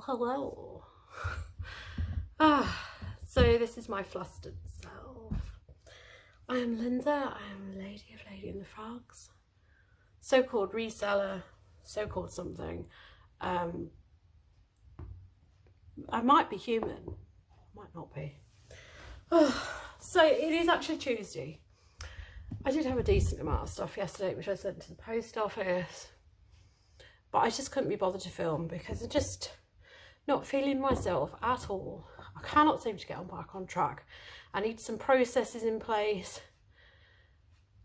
Hello. So this is my flustered self. I am Linda. I am Lady of Lady and the Frogs. So-called reseller, so-called something. I might be human, might not be. So it is actually Tuesday. I did have a decent amount of stuff yesterday which I sent to the post office, but I just couldn't be bothered to film because I'm just not feeling myself at all. I cannot seem to get back on track. I need some processes in place.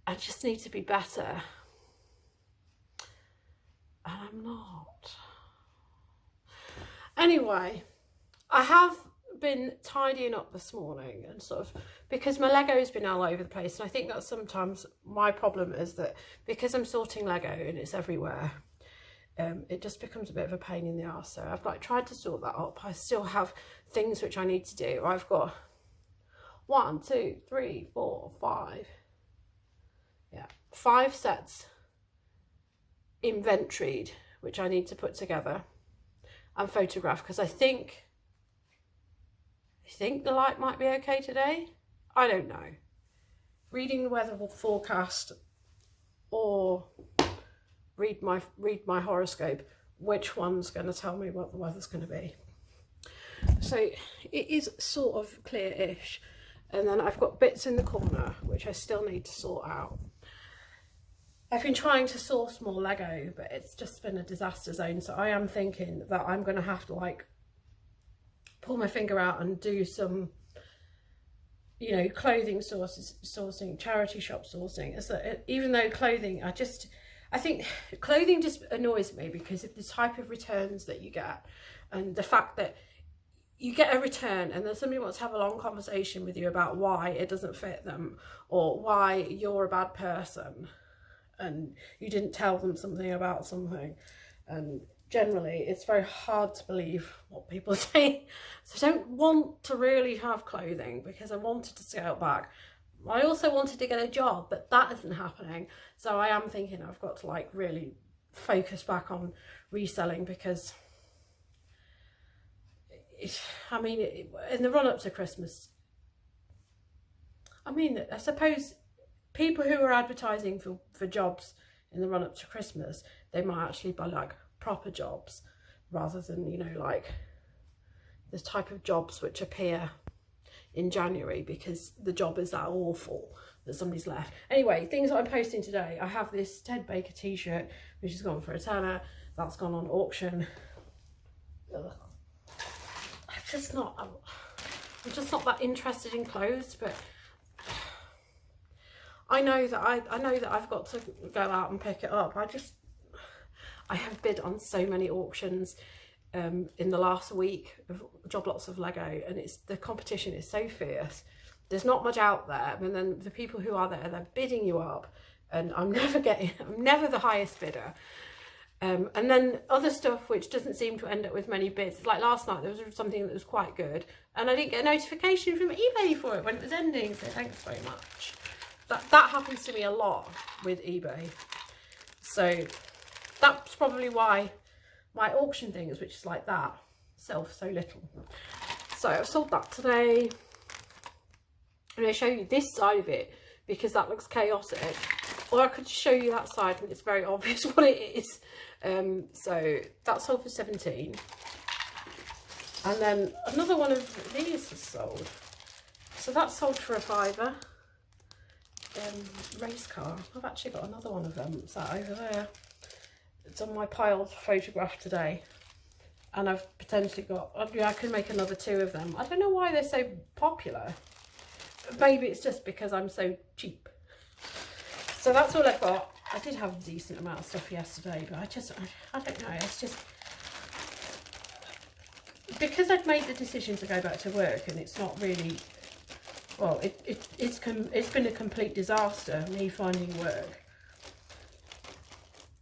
I just need to be better. And I'm not. Anyway, I have been tidying up this morning and sort of, because my Lego's been all over the place, and I think that's sometimes my problem is that because I'm sorting Lego and it's everywhere, it just becomes a bit of a pain in the arse. So I've like tried to sort that up. I still have things which I need to do. I've got 1, 2, 3, 4, 5. Yeah, 5 sets inventoried, which I need to put together and photograph, because I think the light might be okay today. I don't know. Reading the weather forecast or read my horoscope, which one's going to tell me what the weather's going to be. So it is sort of clear-ish, and then I've got bits in the corner which I still need to sort out. I've been trying to source more Lego, but it's just been a disaster zone, so I am thinking that I'm going to have to like pull my finger out and do some, you know, clothing sourcing, charity shop sourcing. So even though clothing, I think clothing just annoys me because of the type of returns that you get, and the fact that you get a return and then somebody wants to have a long conversation with you about why it doesn't fit them or why you're a bad person and you didn't tell them something about something. And generally it's very hard to believe what people say. So I don't want to really have clothing because I wanted to scale back. I also wanted to get a job, but that isn't happening. So I am thinking I've got to like really focus back on reselling, because in the run up to Christmas, I suppose people who are advertising for jobs in the run up to Christmas, they might actually buy like proper jobs rather than, you know, like the type of jobs which appear in January because the job is that awful that somebody's left. Anyway, things that I'm posting today, I have this Ted Baker t-shirt which has gone for a tenner. That's gone on auction. Ugh. I'm just not that interested in clothes, but I know that I've got to go out and pick it up. I have bid on so many auctions in the last week of job lots of Lego, and the competition is so fierce. There's not much out there, and then the people who are there, they're bidding you up, and I'm never the highest bidder. And then other stuff which doesn't seem to end up with many bids. Like last night there was something that was quite good and I didn't get a notification from eBay for it when it was ending, so thanks very much. That happens to me a lot with eBay. So that's probably why my auction things, which is like that, sell for so little. So I've sold that today. I'm going to show you this side of it because that looks chaotic. Or I could show you that side and it's very obvious what it is. So that sold for 17. And then another one of these is sold. So that sold for a £5. Race car. I've actually got another one of them sat over there. It's on my pile to photograph today. And I've potentially got, I could make another 2 of them. I don't know why they're so popular. Maybe it's just because I'm so cheap. So that's all I've got. I did have a decent amount of stuff yesterday, but I don't know, it's just because I've made the decision to go back to work and it's not really, well, it's been a complete disaster, me finding work.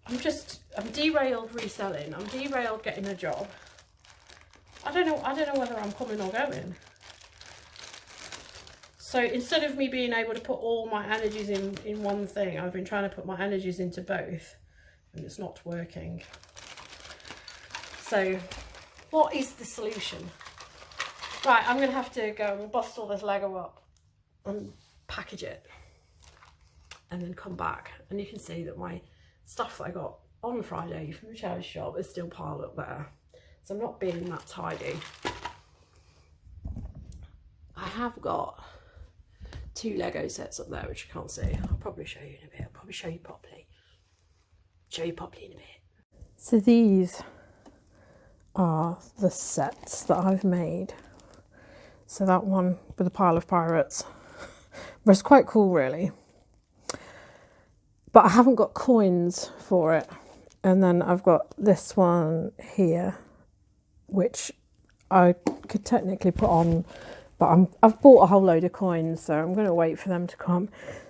I'm derailed reselling, I'm derailed getting a job. I don't know whether I'm coming or going. So instead of me being able to put all my energies in one thing, I've been trying to put my energies into both, and it's not working. So What is the solution? Right, I'm going to have to go and bust all this Lego up and package it and then come back. And you can see that my stuff that I got on Friday from the charity shop is still piled up there. So I'm not being that tidy. I have got 2 Lego sets up there, which you can't see. I'll probably show you in a bit. I'll probably show you properly. Show you properly in a bit. So these are the sets that I've made. So that one with a pile of pirates, but it's quite cool really. But I haven't got coins for it. And then I've got this one here, which I could technically put on, but I've bought a whole load of coins, so I'm going to wait for them to come.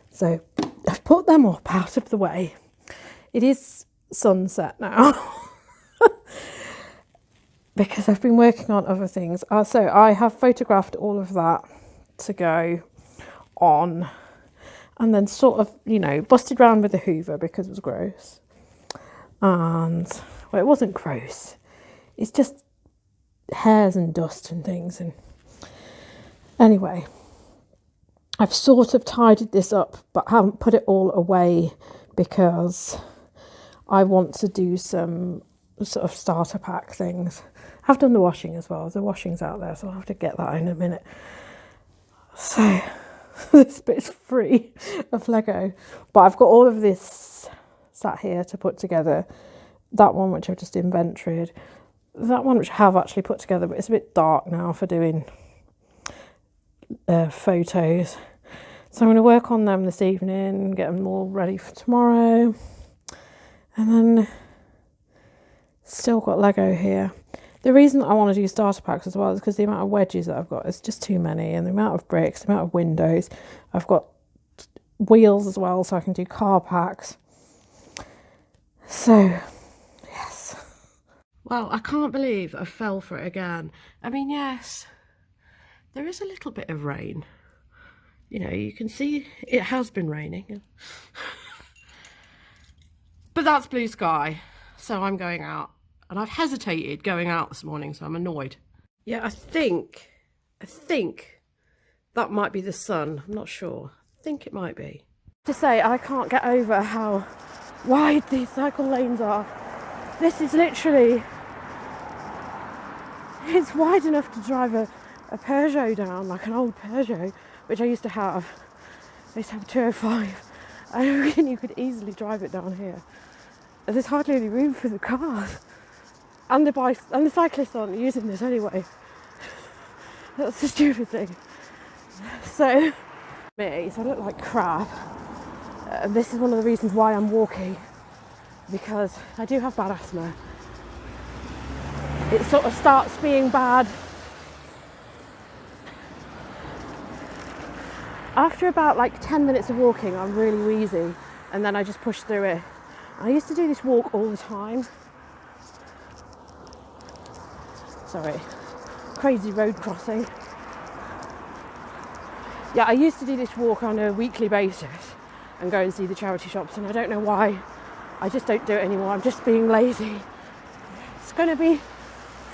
So I've put them up out of the way. It is sunset now because I've been working on other things. So I have photographed all of that to go on, and then sort of, you know, busted around with the Hoover because it was gross. And, well, it wasn't gross. It's just hairs and dust and things. And anyway, I've sort of tidied this up, but haven't put it all away because I want to do some sort of starter pack things. I've done the washing as well. The washing's out there, so I'll have to get that in a minute. So this bit's free of Lego, but I've got all of this sat here to put together. That one which I've just inventoried, that one which I have actually put together, but it's a bit dark now for doing photos. So I'm going to work on them this evening, get them all ready for tomorrow. And then still got Lego here. The reason I want to do starter packs as well is because the amount of wedges that I've got is just too many, and the amount of bricks, the amount of windows. I've got wheels as well, so I can do car packs. So, yes. Well, I can't believe I fell for it again. I mean, yes, there is a little bit of rain. You know, you can see it has been raining. But that's blue sky, so I'm going out. And I've hesitated going out this morning, so I'm annoyed. Yeah, I think that might be the sun. I'm not sure. I think it might be. To say, I can't get over how wide these cycle lanes are. This is literally, it's wide enough to drive a Peugeot down, like an old Peugeot, which I used to have. I used to have a 205. I reckon you could easily drive it down here. There's hardly any room for the cars. And the cyclists aren't using this anyway. That's the stupid thing. So I look like crap. This is one of the reasons why I'm walking, because I do have bad asthma. It sort of starts being bad after about like 10 minutes of walking. I'm really wheezy, and then I just push through it. I used to do this walk all the time. Sorry, crazy road crossing. Yeah, I used to do this walk on a weekly basis and go and see the charity shops, and I don't know why. I just don't do it anymore. I'm just being lazy. It's going to be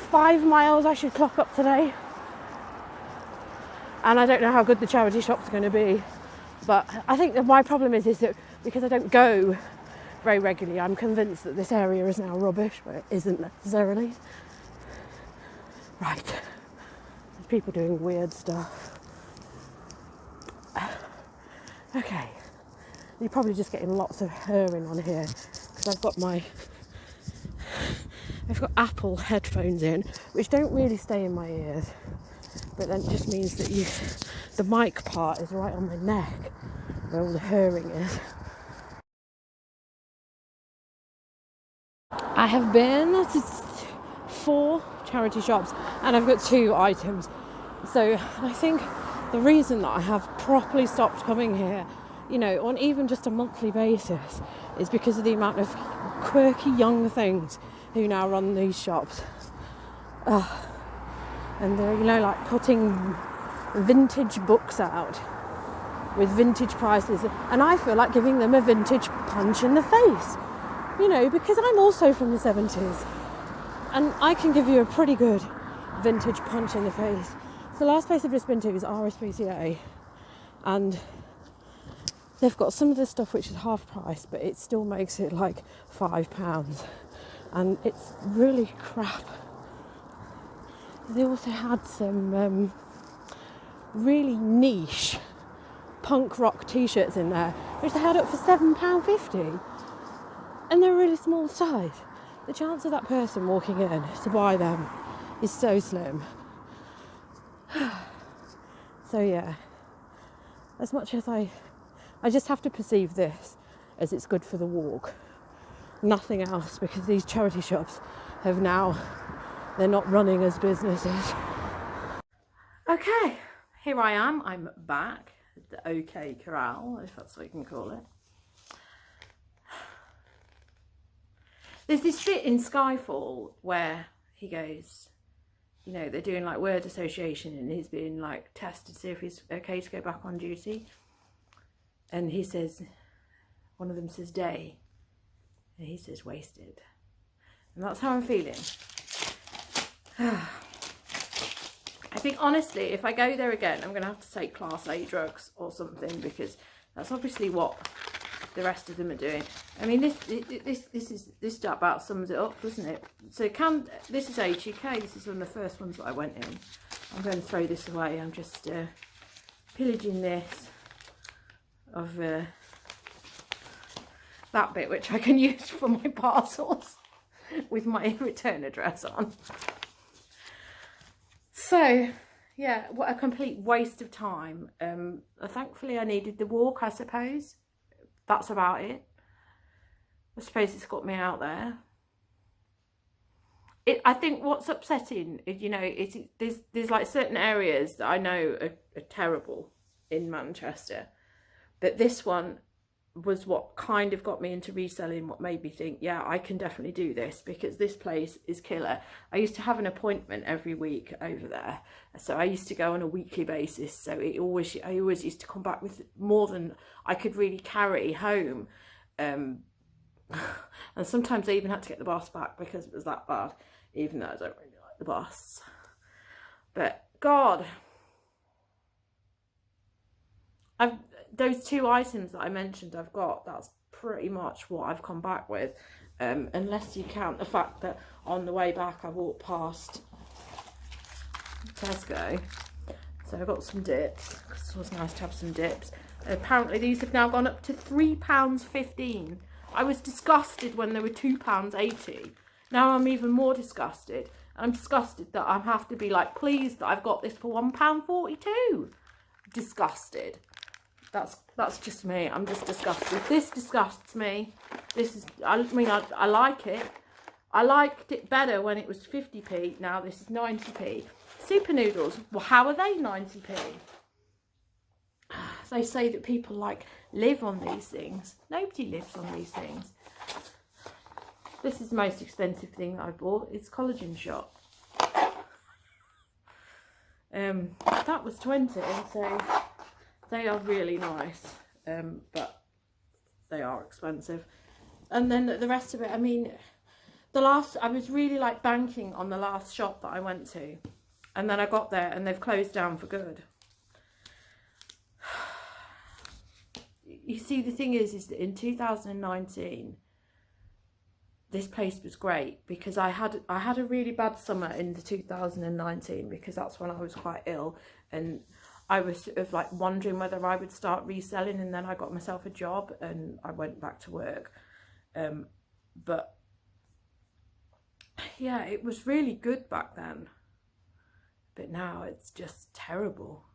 5 miles I should clock up today. And I don't know how good the charity shops are going to be. But I think that my problem is that because I don't go very regularly, I'm convinced that this area is now rubbish, but it isn't necessarily. Right, there's people doing weird stuff. Okay, you're probably just getting lots of whirring on here because I've got Apple headphones in, which don't really stay in my ears, but then it just means that the mic part is right on my neck where all the whirring is. I have been to 4 charity shops and I've got 2 items. So I think the reason that I have properly stopped coming here, you know, on even just a monthly basis, is because of the amount of quirky young things who now run these shops. And they're, you know, like putting vintage books out with vintage prices, and I feel like giving them a vintage punch in the face, you know, because I'm also from the 70s. And I can give you a pretty good vintage punch in the face. So the last place I've just been to is RSPCA, and they've got some of the stuff which is half price, but it still makes it like £5, and it's really crap. They also had some really niche punk rock t-shirts in there, which they had up for £7.50, and they're a really small size. The chance of that person walking in to buy them is so slim. So yeah, as much as I just have to perceive this as it's good for the walk, nothing else, because these charity shops have now, they're not running as businesses. Okay, here I am, I'm back at the OK Corral, if that's what you can call it. There's this bit in Skyfall where he goes, you know, they're doing like word association, and he's being like tested to see if he's okay to go back on duty. And he says, one of them says day, and he says wasted. And that's how I'm feeling. I think honestly, if I go there again, I'm going to have to take Class A drugs or something, because that's obviously what the rest of them are doing. I mean, this about sums it up, doesn't it? So this is Age UK. This is one of the first ones that I went in. I'm going to throw this away. I'm just pillaging this of that bit, which I can use for my parcels with my return address on. So yeah, what a complete waste of time. Thankfully I needed the walk, I suppose. That's about it. I suppose it's got me out there. I think what's upsetting, you know, there's like certain areas that I know are terrible in Manchester, but this one was what kind of got me into reselling, what made me think, yeah, I can definitely do this, because this place is killer. I used to have an appointment every week over there, so I used to go on a weekly basis, so I always used to come back with more than I could really carry home, and sometimes I even had to get the bus back because it was that bad, even though I don't really like the bus. But God, those two items that I mentioned I've got, that's pretty much what I've come back with, unless you count the fact that on the way back I walked past Tesco, so I got some dips, because it was nice to have some dips. Apparently these have now gone up to £3.15. I was disgusted when they were £2.80. Now I'm even more disgusted. I'm disgusted that I have to be like pleased that I've got this for £1.42. Disgusted. That's just me. I'm just disgusted. This disgusts me. This is, I mean, I like it. I liked it better when it was 50p. Now this is 90p. Super noodles. Well, how are they 90p? They say that people like live on these things. Nobody lives on these things. This is the most expensive thing that I bought. It's collagen shot. That was 20, so they are really nice, but they are expensive. And then the rest of it, I mean, I was really like banking on the last shop that I went to, and then I got there and they've closed down for good. You see, the thing is that in 2019, this place was great, because I had a really bad summer in the 2019, because that's when I was quite ill, and I was sort of like wondering whether I would start reselling, and then I got myself a job and I went back to work. But yeah, it was really good back then, but now it's just terrible.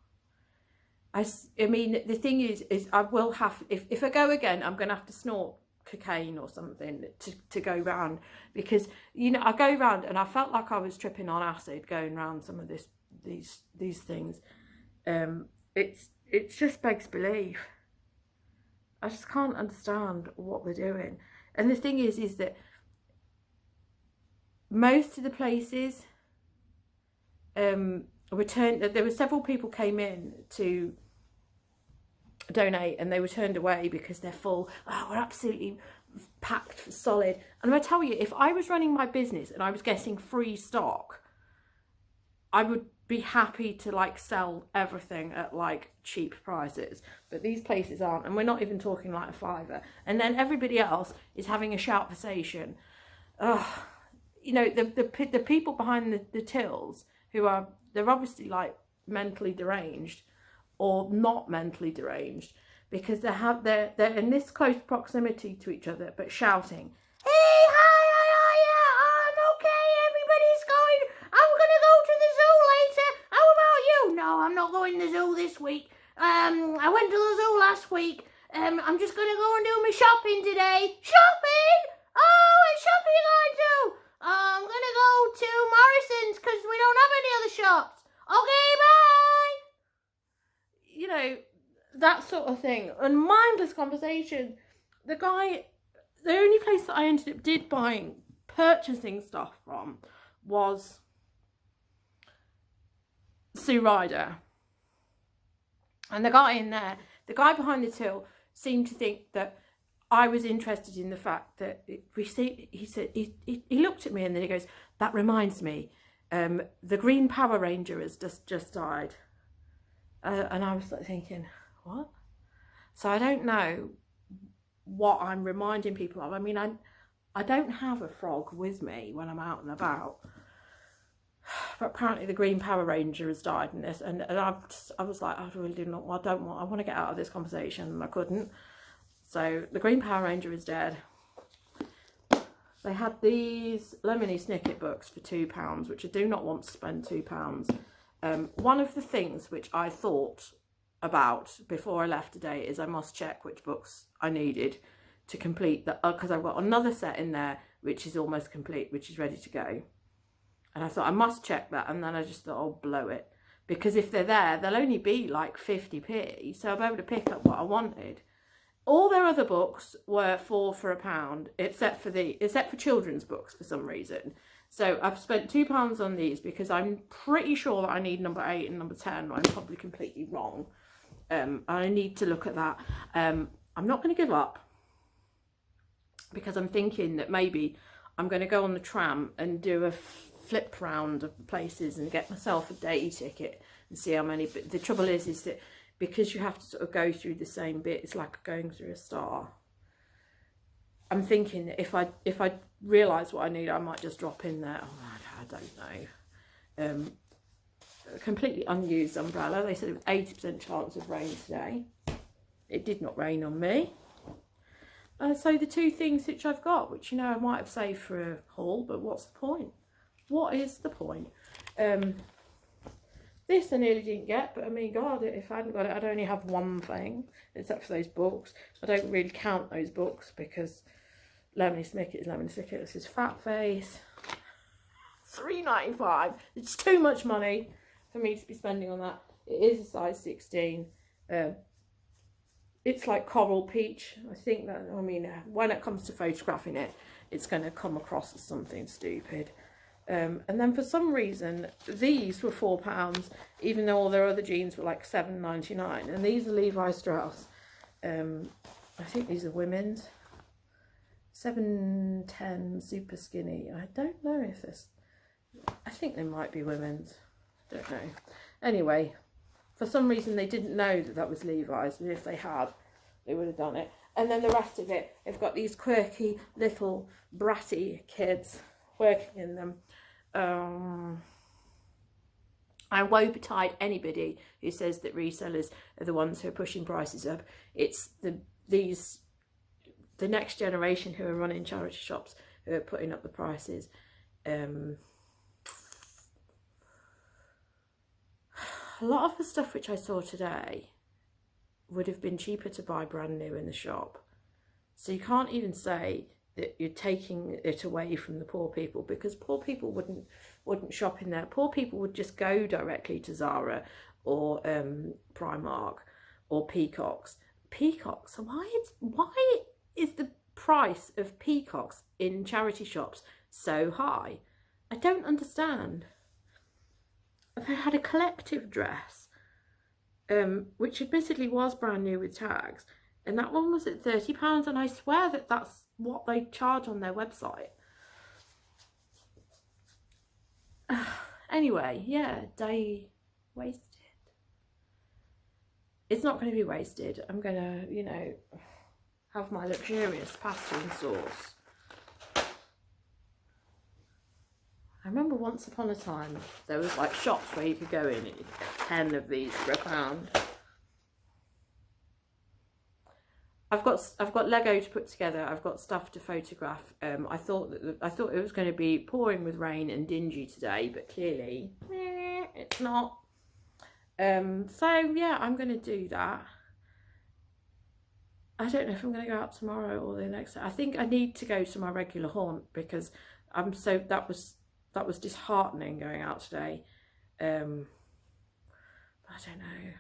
I mean, the thing is I will have, if I go again, I'm going to have to snort cocaine or something to go round, because, you know, I go round and I felt like I was tripping on acid going round some of these things. It just begs belief. I just can't understand what they're doing. And the thing is that most of the places returned. There were several people came in to donate, and they were turned away because they're full. Oh, we're absolutely packed solid. And I tell you, if I was running my business and I was getting free stock, I would be happy to like sell everything at like cheap prices, but these places aren't, and we're not even talking like a fiver. And then everybody else is having a shout-versation. You know, the people behind the tills who are, they're obviously like mentally deranged or not mentally deranged, because they're in this close proximity to each other but shouting, "Hey, hi, I'm okay, everybody's going, I'm gonna go to the zoo later, how about you?" "No, I'm not going to the zoo this week. I went to the zoo last week. I'm just gonna go and do my shopping today." "Shopping? Oh, what shopping are you going to do?" "I'm gonna go to Morrison's because we don't have any other shops." "Okay, bye." You know, that sort of thing. And mindless conversation. The only place that I ended up purchasing stuff from was Sue Ryder. And the guy in there, the guy behind the till, seemed to think that I was interested in the fact that he looked at me and then he goes, "That reminds me, the Green Power Ranger has just died." And I was like thinking, what? So I don't know what I'm reminding people of. I mean, I don't have a frog with me when I'm out and about, but apparently the Green Power Ranger has died in this, and I was like, I really do not, I want to get out of this conversation, and I couldn't. So the Green Power Ranger is dead. They had these Lemony Snicket books for £2, which I do not want to spend £2. One of the things which I thought about before I left today is I must check which books I needed to complete that, because I've got another set in there which is almost complete, which is ready to go. And I thought I must check that, and then I just thought, oh, blow it, because if they're there, they'll only be like 50p, so I'll be able to pick up what I wanted. All their other books were for £1, except for children's books for some reason. So I've spent £2 on these because I'm pretty sure that I need number 8 and number 10. I'm probably completely wrong. I need to look at that. I'm not going to give up, because I'm thinking that maybe I'm going to go on the tram and do a flip round of places and get myself a day ticket and see how many. But the trouble is that because you have to sort of go through the same bit, it's like going through a star. I'm thinking that if I realise what I need, I might just drop in there. Oh, I don't know. A completely unused umbrella. They said it was 80% chance of rain today. It did not rain on me. So the two things which I've got, which, you know, I might have saved for a haul, but what's the point? What is the point? This I nearly didn't get, but I mean, God, if I hadn't got it, I'd only have one thing, except for those books. I don't really count those books because Lemony Snicket is Lemony Snicket. This is Fat Face. £3.95. It's too much money for me to be spending on that. It is a size 16. It's like coral peach. I think that, I mean, when it comes to photographing it, it's going to come across as something stupid. And then for some reason, these were £4, even though all their other jeans were like £7.99. And these are Levi Strauss. I think these are women's. 710 super skinny. I don't know if this, I think they might be women's. Don't know. Anyway, for some reason they didn't know that that was Levi's, and if they had, they would have done it. And then the rest of it, they've got these quirky little bratty kids working in them. I woe betide anybody who says that resellers are the ones who are pushing prices up. It's the next generation who are running charity shops who are putting up the prices. A lot of the stuff which I saw today would have been cheaper to buy brand new in the shop. So you can't even say that you're taking it away from the poor people, because poor people wouldn't shop in there. Poor people would just go directly to Zara or Primark or Peacocks. Peacocks, why is the price of peacocks in charity shops so high? I don't understand. They had a collective dress, which admittedly was brand new with tags, and that one was at £30, and I swear that that's what they charge on their website. Anyway, yeah, day wasted. It's not going to be wasted. I'm going to, you know, have my luxurious pasta and sauce. I remember once upon a time, there was like shops where you could go in and you could get 10 of these for £1. I've got Lego to put together. I've got stuff to photograph. I thought it was going to be pouring with rain and dingy today, but clearly it's not. So yeah, I'm going to do that. I don't know if I'm going to go out tomorrow or the next day. I think I need to go to my regular haunt because that was disheartening going out today. I don't know.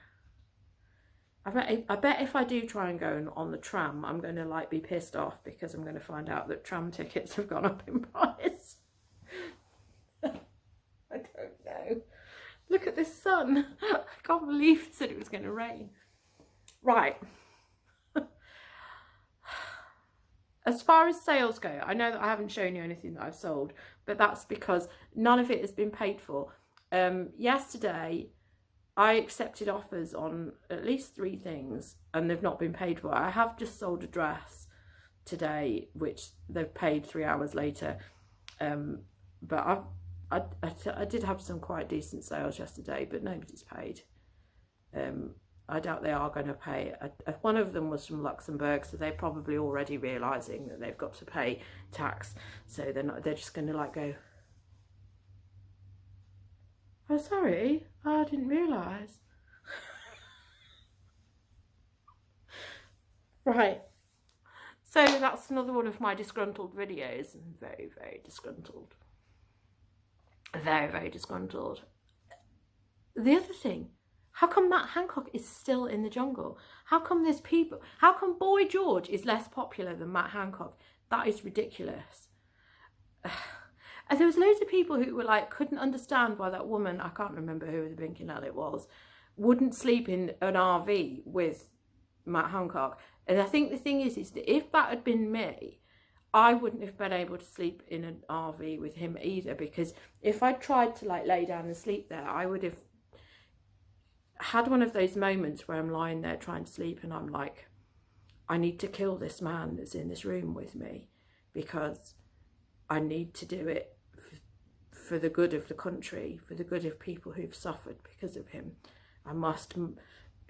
I bet if I do try and go on the tram, I'm going to like be pissed off because I'm going to find out that tram tickets have gone up in price. I don't know. Look at this sun. I can't believe it said it was going to rain. Right. As far as sales go, I know that I haven't shown you anything that I've sold, but that's because none of it has been paid for. Yesterday, I accepted offers on at least 3 things and they've not been paid for. I have just sold a dress today, which they've paid 3 hours later. But I did have some quite decent sales yesterday, but nobody's paid. I doubt they are going to pay. One of them was from Luxembourg, so they're probably already realising that they've got to pay tax. So they're just going to like go, oh, sorry, I didn't realise. Right. So that's another one of my disgruntled videos. I'm very, very disgruntled. Very, very disgruntled. The other thing, how come Matt Hancock is still in the jungle? How come there's people? How come Boy George is less popular than Matt Hancock? That is ridiculous. And there was loads of people who were like, couldn't understand why that woman, I can't remember who the blinking hell it was, wouldn't sleep in an RV with Matt Hancock. And I think the thing is that if that had been me, I wouldn't have been able to sleep in an RV with him either, because if I tried to like lay down and sleep there, I would have had one of those moments where I'm lying there trying to sleep and I'm like, I need to kill this man that's in this room with me because I need to do it for the good of the country, for the good of people who've suffered because of him. I must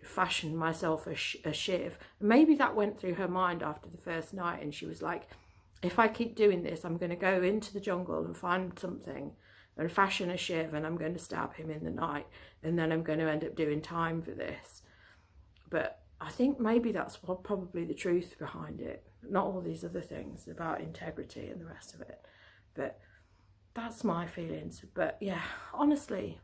fashion myself a shiv. Maybe that went through her mind after the first night and she was like, if I keep doing this, I'm going to go into the jungle and find something and fashion a shiv and I'm going to stab him in the night and then I'm going to end up doing time for this. But I think maybe that's probably the truth behind it, not all these other things about integrity and the rest of it. But that's my feelings. But yeah, honestly,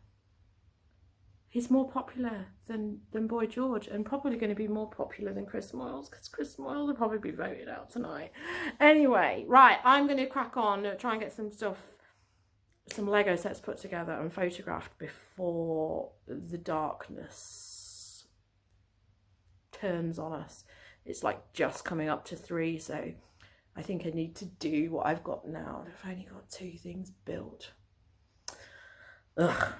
he's more popular than Boy George and probably going to be more popular than Chris Moyles because Chris Moyles will probably be voted out tonight. Anyway, right, I'm going to crack on, try and get some stuff, some Lego sets put together and photographed before the darkness turns on us. It's like just coming up to 3, so I think I need to do what I've got now. I've only got 2 things built. Ugh.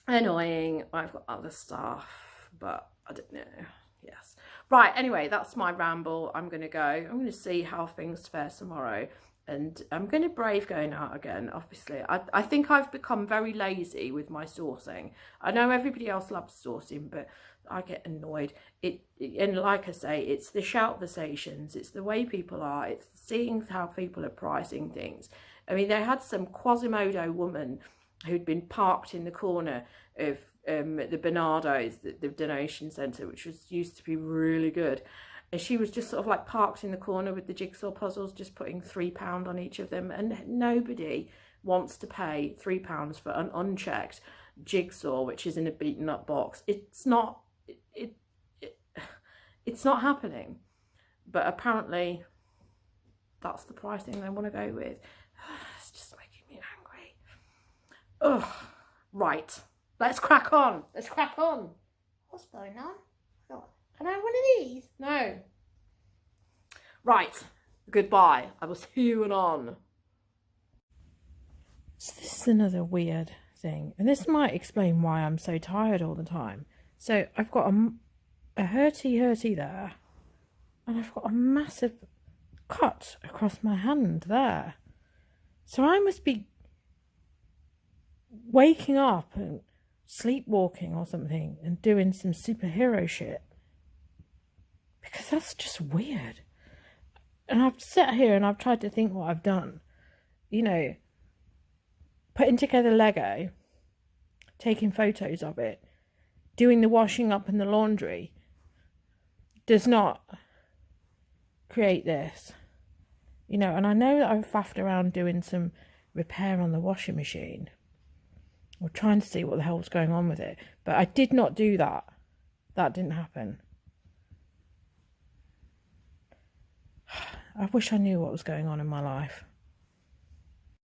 Annoying. I've got other stuff, but I don't know. Yes. Right, anyway, that's my ramble. I'm going to go. I'm going to see how things fare tomorrow. And I'm going to brave going out again, obviously. I think I've become very lazy with my sourcing. I know everybody else loves sourcing, but I get annoyed. And like I say, it's the shoutversations. It's the way people are. It's seeing how people are pricing things. I mean, they had some Quasimodo woman who'd been parked in the corner of the Bernardo's, the donation centre, which used to be really good. And she was just sort of like parked in the corner with the jigsaw puzzles, just putting £3 on each of them. And nobody wants to pay £3 for an unchecked jigsaw, which is in a beaten up box. It's not happening. But apparently that's the pricing they want to go with. It's just making me angry. Ugh. Right. Let's crack on. Let's crack on. What's going on? Can I have one of these? No. Right. Goodbye. I will see you anon. So this is another weird thing, and this might explain why I'm so tired all the time. So I've got a hurty there, and I've got a massive cut across my hand there. So I must be waking up and sleepwalking or something and doing some superhero shit, because that's just weird. And I've sat here and I've tried to think what I've done. You know, putting together Lego, taking photos of it, doing the washing up and the laundry does not create this. You know, and I know that I've faffed around doing some repair on the washing machine. We're trying to see what the hell's going on with it. But I did not do that. That didn't happen. I wish I knew what was going on in my life.